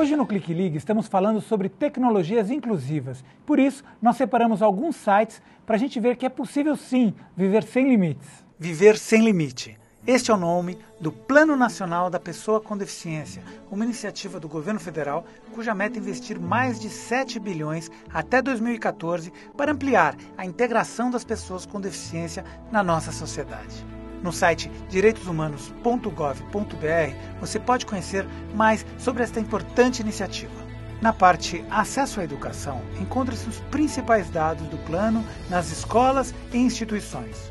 Hoje no Clique Ligue estamos falando sobre tecnologias inclusivas. Por isso, nós separamos alguns sites para a gente ver que é possível sim viver sem limites. Viver sem limite. Este é o nome do Plano Nacional da Pessoa com Deficiência, uma iniciativa do governo federal cuja meta é investir mais de 7 bilhões até 2014 para ampliar a integração das pessoas com deficiência na nossa sociedade. No site direitoshumanos.gov.br você pode conhecer mais sobre esta importante iniciativa. Na parte Acesso à Educação, encontra-se os principais dados do plano nas escolas e instituições.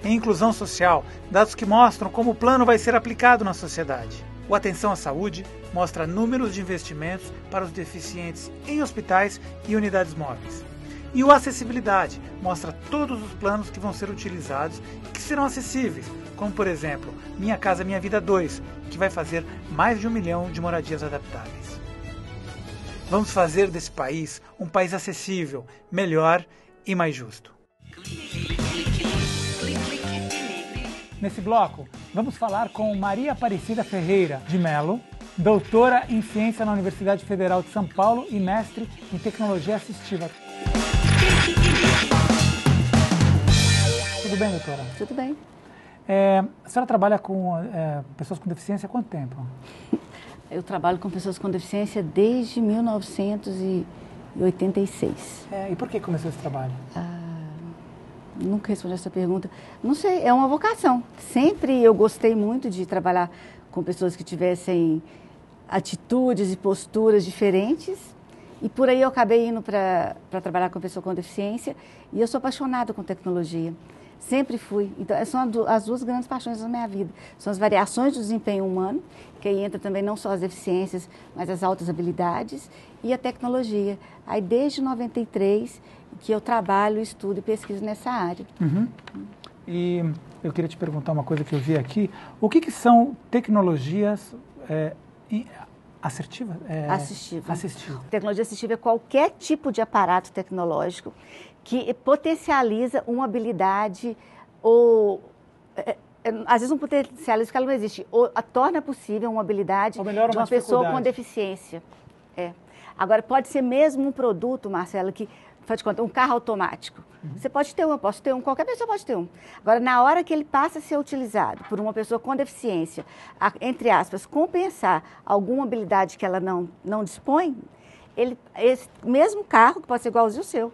Em Inclusão Social, dados que mostram como o plano vai ser aplicado na sociedade. O Atenção à Saúde mostra números de investimentos para os deficientes em hospitais e unidades móveis. E o Acessibilidade mostra todos os planos que vão ser utilizados e que serão acessíveis, como por exemplo, Minha Casa Minha Vida 2, que vai fazer mais de 1 milhão de moradias adaptáveis. Vamos fazer desse país um país acessível, melhor e mais justo. Nesse bloco, vamos falar com Maria Aparecida Ferreira de Mello, doutora em Ciência na Universidade Federal de São Paulo e mestre em Tecnologia Assistiva. Tudo bem, doutora? Tudo bem. A senhora trabalha com pessoas com deficiência há quanto tempo? Eu trabalho com pessoas com deficiência desde 1986. E por que começou esse trabalho? Nunca respondi essa pergunta. Não sei, é uma vocação. Sempre eu gostei muito de trabalhar com pessoas que tivessem atitudes e posturas diferentes. E por aí eu acabei indo para trabalhar com pessoa com deficiência. E eu sou apaixonada com tecnologia. Sempre fui. Então, são as duas grandes paixões da minha vida. São as variações do desempenho humano, que aí entra também não só as deficiências, mas as altas habilidades, e a tecnologia. Aí, desde 93, que eu trabalho, estudo e pesquiso nessa área. Uhum. E eu queria te perguntar uma coisa que eu vi aqui. O que são tecnologias assertivas? Assistiva. Tecnologia assistiva é qualquer tipo de aparato tecnológico que potencializa uma habilidade ou, às vezes não potencializa porque ela não existe, ou torna possível uma habilidade de uma pessoa com deficiência. Agora, pode ser mesmo um produto, Marcela, que faz de conta, um carro automático. Você pode ter um, eu posso ter um, qualquer pessoa pode ter um. Agora, na hora que ele passa a ser utilizado por uma pessoa com deficiência, entre aspas, compensar alguma habilidade que ela não dispõe, esse mesmo carro, que pode ser igualzinho o seu,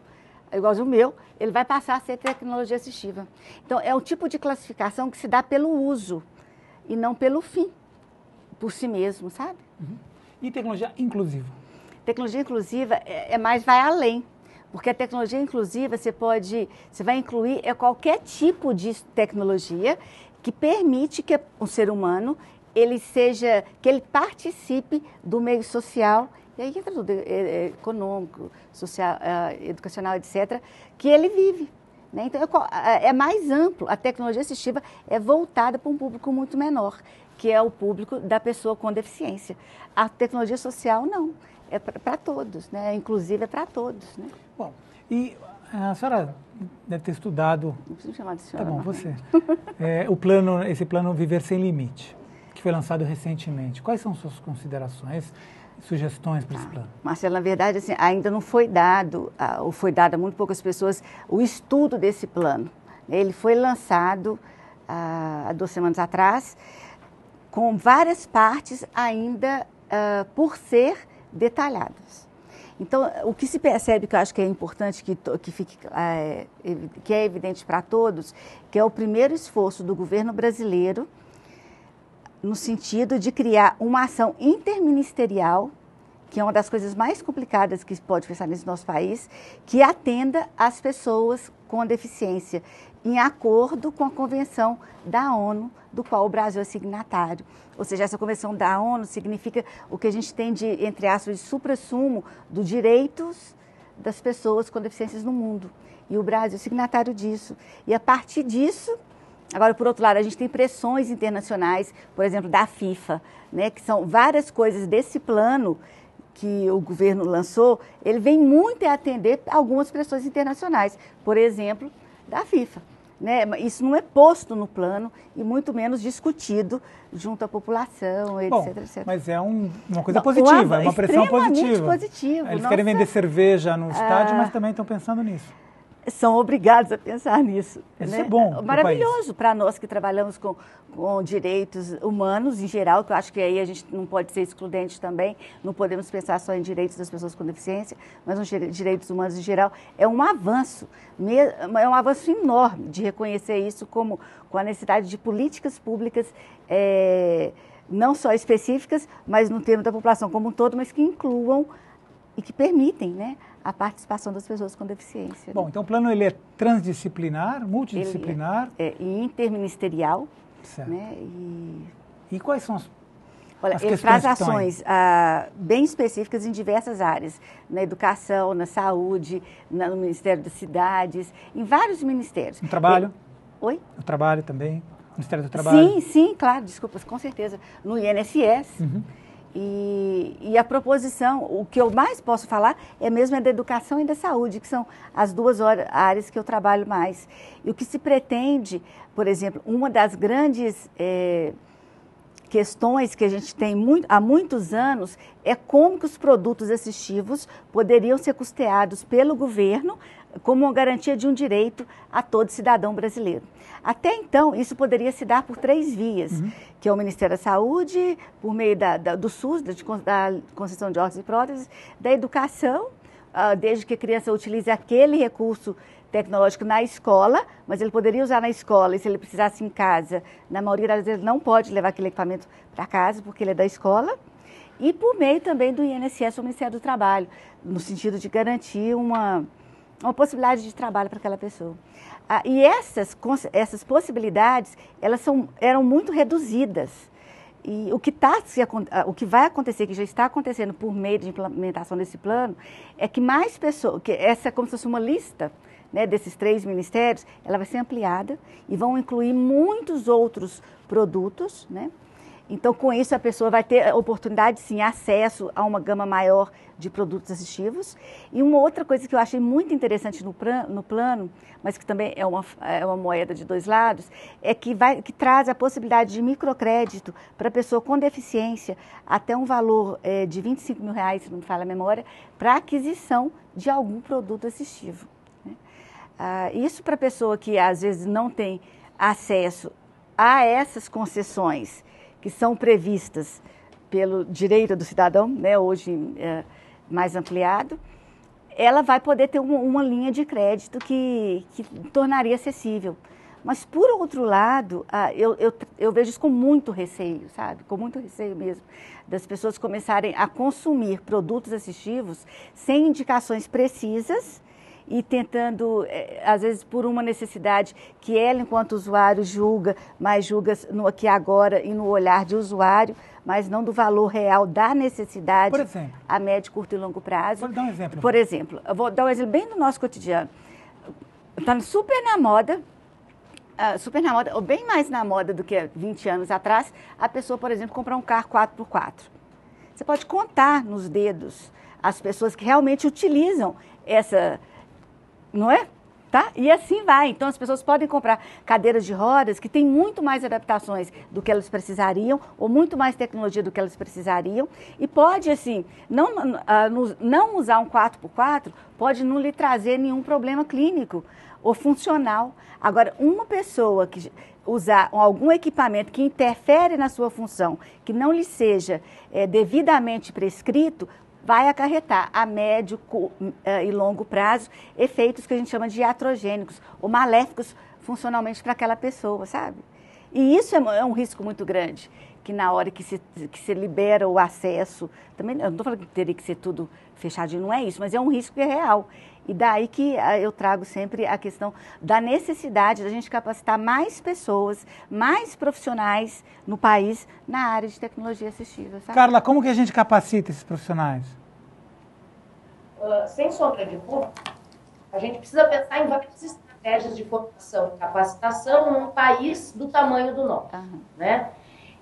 igualzinho o meu, ele vai passar a ser tecnologia assistiva. Então, é um tipo de classificação que se dá pelo uso e não pelo fim, por si mesmo, sabe? Uhum. E tecnologia inclusiva? Tecnologia inclusiva vai além. Porque a tecnologia inclusiva você vai incluir qualquer tipo de tecnologia que permite que um ser humano que ele participe do meio social, e aí entra tudo, econômico, social, educacional, etc., que ele vive. Né? Então é mais amplo, a tecnologia assistiva é voltada para um público muito menor, que é o público da pessoa com deficiência. A tecnologia social não. É para todos, né? Inclusive é para todos, né? Bom, e a senhora deve ter estudado... Não preciso chamar de senhora. Tá bom, não. você. Esse plano Viver Sem Limite, que foi lançado recentemente. Quais são suas considerações e sugestões para esse plano? Marcela, na verdade, assim, ainda não foi dado, ou foi dado a muito poucas pessoas, o estudo desse plano. Ele foi lançado há 2 semanas atrás, com várias partes ainda por ser detalhadas. Então, o que se percebe, que eu acho que é importante que é evidente para todos, que é o primeiro esforço do governo brasileiro no sentido de criar uma ação interministerial, que é uma das coisas mais complicadas que se pode pensar nesse nosso país, que atenda às pessoas com deficiência, em acordo com a Convenção da ONU, do qual o Brasil é signatário. Ou seja, essa Convenção da ONU significa o que a gente tem de, entre aspas, de suprassumo dos direitos das pessoas com deficiências no mundo. E o Brasil é signatário disso. E a partir disso, agora, por outro lado, a gente tem pressões internacionais, por exemplo, da FIFA, né, que são várias coisas desse plano que o governo lançou, ele vem muito a atender algumas pressões internacionais, por exemplo, da FIFA. né? Isso não é posto no plano e muito menos discutido junto à população, etc. Bom, etc. Mas é uma coisa positiva, é uma pressão positiva. Positivo. Eles querem vender cerveja no estádio, mas também estão pensando nisso. São obrigados a pensar nisso. Isso né? é bom. Maravilhoso para nós que trabalhamos com direitos humanos em geral, que eu acho que aí a gente não pode ser excludente também, não podemos pensar só em direitos das pessoas com deficiência, mas nos direitos humanos em geral. É um avanço enorme de reconhecer isso com a necessidade de políticas públicas, não só específicas, mas no termo da população como um todo, mas que incluam e que permitem, né, a participação das pessoas com deficiência. Bom, então o plano ele é transdisciplinar, multidisciplinar? E interministerial. Certo. Né, e quais são as ele traz ações bem específicas em diversas áreas, na educação, na saúde, no Ministério das Cidades, em vários ministérios. No trabalho? Oi? No trabalho também? Ministério do Trabalho? Sim, claro, desculpa, com certeza. No INSS. Uhum. E a proposição, o que eu mais posso falar é mesmo da educação e da saúde, que são as duas áreas que eu trabalho mais. E o que se pretende, por exemplo, uma das grandes questões que a gente tem há muitos anos é como que os produtos assistivos poderiam ser custeados pelo governo como uma garantia de um direito a todo cidadão brasileiro. Até então, isso poderia se dar por 3 vias, que é o Ministério da Saúde, por meio do SUS, da concessão de órtese e próteses, da educação, desde que a criança utilize aquele recurso tecnológico na escola, mas ele poderia usar na escola e se ele precisasse em casa, na maioria das vezes ele não pode levar aquele equipamento para casa porque ele é da escola, e por meio também do INSS, o Ministério do Trabalho, no sentido de garantir uma possibilidade de trabalho para aquela pessoa. E essas possibilidades, eram muito reduzidas. E o que vai acontecer, que já está acontecendo por meio de implementação desse plano, é que mais pessoas, que essa é como se fosse uma lista, né, desses 3 ministérios, ela vai ser ampliada e vão incluir muitos outros produtos, né? Então, com isso, a pessoa vai ter a oportunidade, sim, acesso a uma gama maior de produtos assistivos. E uma outra coisa que eu achei muito interessante no plano, mas que também é uma moeda de 2 lados, é que traz a possibilidade de microcrédito para a pessoa com deficiência até um valor de R$25 mil, se não me falha a memória, para aquisição de algum produto assistivo. Né? Isso para a pessoa que às vezes não tem acesso a essas concessões que são previstas pelo direito do cidadão, né, hoje mais ampliado, ela vai poder ter uma linha de crédito que tornaria acessível. Mas, por outro lado, eu vejo isso com muito receio, sabe? Com muito receio mesmo, das pessoas começarem a consumir produtos assistivos sem indicações precisas e tentando, às vezes, por uma necessidade que ela, enquanto usuário, julga, mas julga no aqui e agora e no olhar de usuário, mas não do valor real da necessidade. Por exemplo? A médio, curto e longo prazo. Pode dar um exemplo? Por exemplo, eu vou dar um exemplo bem do nosso cotidiano. Está super na moda, ou bem mais na moda do que 20 anos atrás, a pessoa, por exemplo, comprar um carro 4x4. Você pode contar nos dedos as pessoas que realmente utilizam não é? Tá? E assim vai. Então, as pessoas podem comprar cadeiras de rodas que têm muito mais adaptações do que elas precisariam, ou muito mais tecnologia do que elas precisariam, e pode, assim, não usar um 4x4 pode não lhe trazer nenhum problema clínico ou funcional. Agora, uma pessoa que usar algum equipamento que interfere na sua função, que não lhe seja devidamente prescrito, vai acarretar a médio e longo prazo efeitos que a gente chama de iatrogênicos ou maléficos funcionalmente para aquela pessoa, sabe? E isso é um risco muito grande, que na hora que se libera o acesso, também, eu não estou falando que teria que ser tudo fechadinho, não é isso, mas é um risco que é real. E daí que eu trago sempre a questão da necessidade da gente capacitar mais pessoas, mais profissionais no país na área de tecnologia assistiva. Sabe? Carla, como que a gente capacita esses profissionais? Sem sombra de dúvida, a gente precisa pensar em várias estratégias de formação e capacitação num país do tamanho do nosso, né?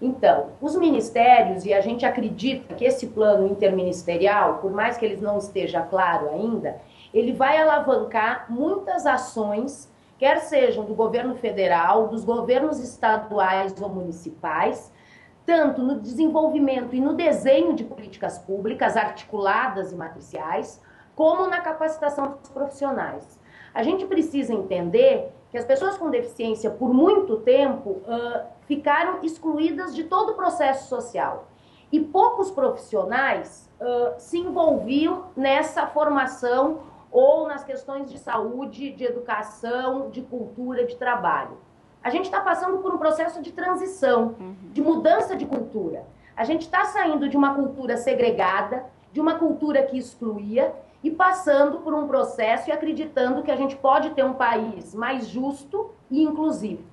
Então, os ministérios, e a gente acredita que esse plano interministerial, por mais que ele não esteja claro ainda, ele vai alavancar muitas ações quer sejam do governo federal, dos governos estaduais ou municipais, tanto no desenvolvimento e no desenho de políticas públicas articuladas e matriciais, como na capacitação dos profissionais. A gente precisa entender que as pessoas com deficiência, por muito tempo, ficaram excluídas de todo o processo social. E poucos profissionais se envolviam nessa formação ou nas questões de saúde, de educação, de cultura, de trabalho. A gente está passando por um processo de transição, de mudança de cultura. A gente está saindo de uma cultura segregada, de uma cultura que excluía, e passando por um processo e acreditando que a gente pode ter um país mais justo e inclusivo.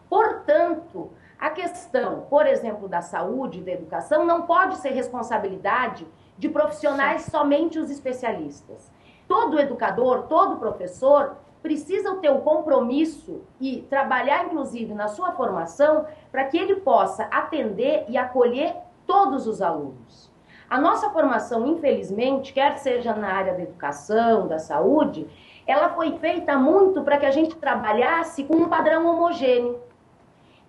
Portanto, a questão, por exemplo, da saúde e da educação não pode ser responsabilidade de profissionais somente os especialistas. Todo educador, todo professor precisa ter o compromisso e trabalhar, inclusive, na sua formação para que ele possa atender e acolher todos os alunos. A nossa formação, infelizmente, quer seja na área da educação, da saúde, ela foi feita muito para que a gente trabalhasse com um padrão homogêneo.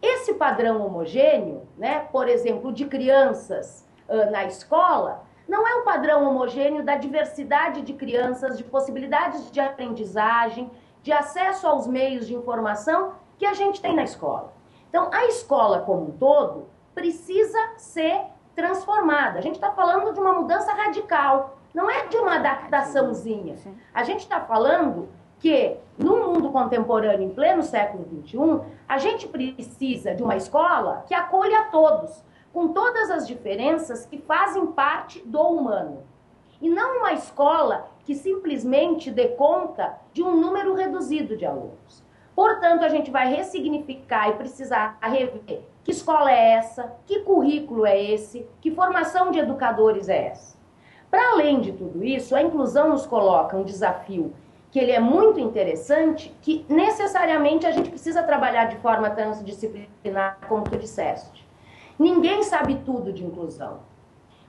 Esse padrão homogêneo, né, por exemplo, de crianças na escola, não é um padrão homogêneo da diversidade de crianças, de possibilidades de aprendizagem, de acesso aos meios de informação que a gente tem na escola. Então, a escola como um todo precisa ser transformada. A gente está falando de uma mudança radical, não é de uma adaptaçãozinha. A gente está falando que, no mundo contemporâneo, em pleno século XXI, a gente precisa de uma escola que acolha a todos, com todas as diferenças que fazem parte do humano. E não uma escola que simplesmente dê conta de um número reduzido de alunos. Portanto, a gente vai ressignificar e precisar rever que escola é essa, que currículo é esse, que formação de educadores é essa. Para além de tudo isso, a inclusão nos coloca um desafio que ele é muito interessante, que necessariamente a gente precisa trabalhar de forma transdisciplinar, como tu disseste. Ninguém sabe tudo de inclusão.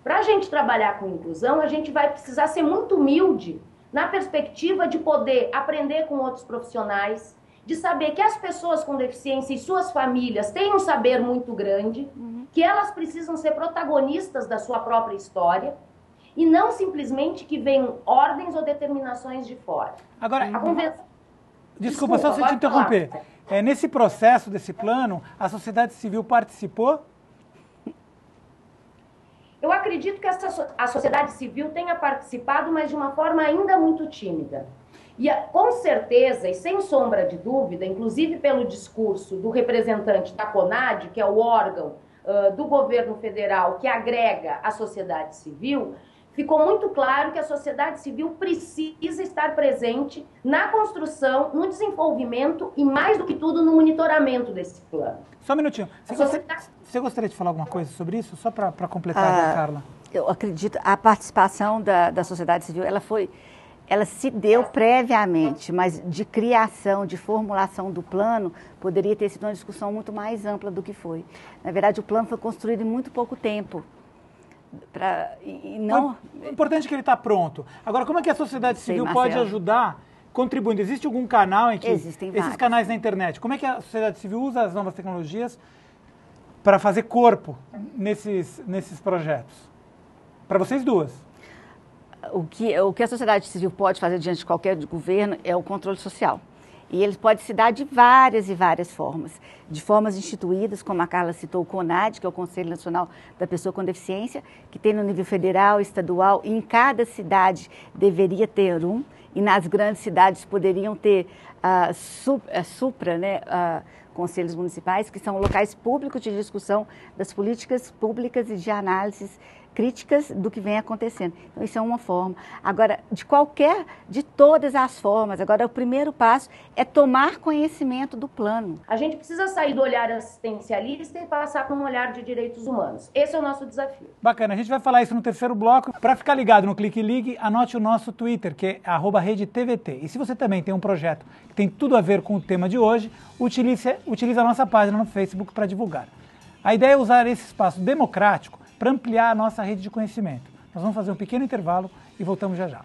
Para a gente trabalhar com inclusão, a gente vai precisar ser muito humilde na perspectiva de poder aprender com outros profissionais, de saber que as pessoas com deficiência e suas famílias têm um saber muito grande, que elas precisam ser protagonistas da sua própria história, e não simplesmente que venham ordens ou determinações de fora. Agora, desculpa, só se te interromper. Nesse processo desse plano, a sociedade civil participou? Eu acredito que a sociedade civil tenha participado, mas de uma forma ainda muito tímida. E com certeza, e sem sombra de dúvida, inclusive pelo discurso do representante da CONAD, que é o órgão do governo federal que agrega a sociedade civil, ficou muito claro que a sociedade civil precisa estar presente na construção, no desenvolvimento e, mais do que tudo, no monitoramento desse plano. Só um minutinho. Você gostaria de falar alguma coisa sobre isso? Só para completar, Carla. Eu acredito, a participação da sociedade civil, ela se deu previamente, mas de criação, de formulação do plano, poderia ter sido uma discussão muito mais ampla do que foi. Na verdade, o plano foi construído em muito pouco tempo. O importante é que ele está pronto. Agora, como é que a sociedade civil pode ajudar contribuindo? Existe algum canal em que... Existem vários. Esses canais na internet, como é que a sociedade civil usa as novas tecnologias para fazer corpo nesses projetos? Para vocês duas. O que a sociedade civil pode fazer diante de qualquer governo é o controle social. E ele pode se dar de várias e várias formas. De formas instituídas, como a Carla citou, o CONAD, que é o Conselho Nacional da Pessoa com Deficiência, que tem no nível federal, estadual, e em cada cidade deveria ter um, e nas grandes cidades poderiam ter conselhos municipais, que são locais públicos de discussão das políticas públicas e de análises críticas do que vem acontecendo. Então, isso é uma forma. Agora, de todas as formas, agora o primeiro passo é tomar conhecimento do plano. A gente precisa sair do olhar assistencialista e passar para um olhar de direitos humanos. Esse é o nosso desafio. Bacana, a gente vai falar isso no terceiro bloco. Para ficar ligado no Clique Ligue, anote o nosso Twitter, que é @RedeTVT. E se você também tem um projeto que tem tudo a ver com o tema de hoje, utilize a nossa página no Facebook para divulgar. A ideia é usar esse espaço democrático para ampliar a nossa rede de conhecimento. Nós vamos fazer um pequeno intervalo e voltamos já já.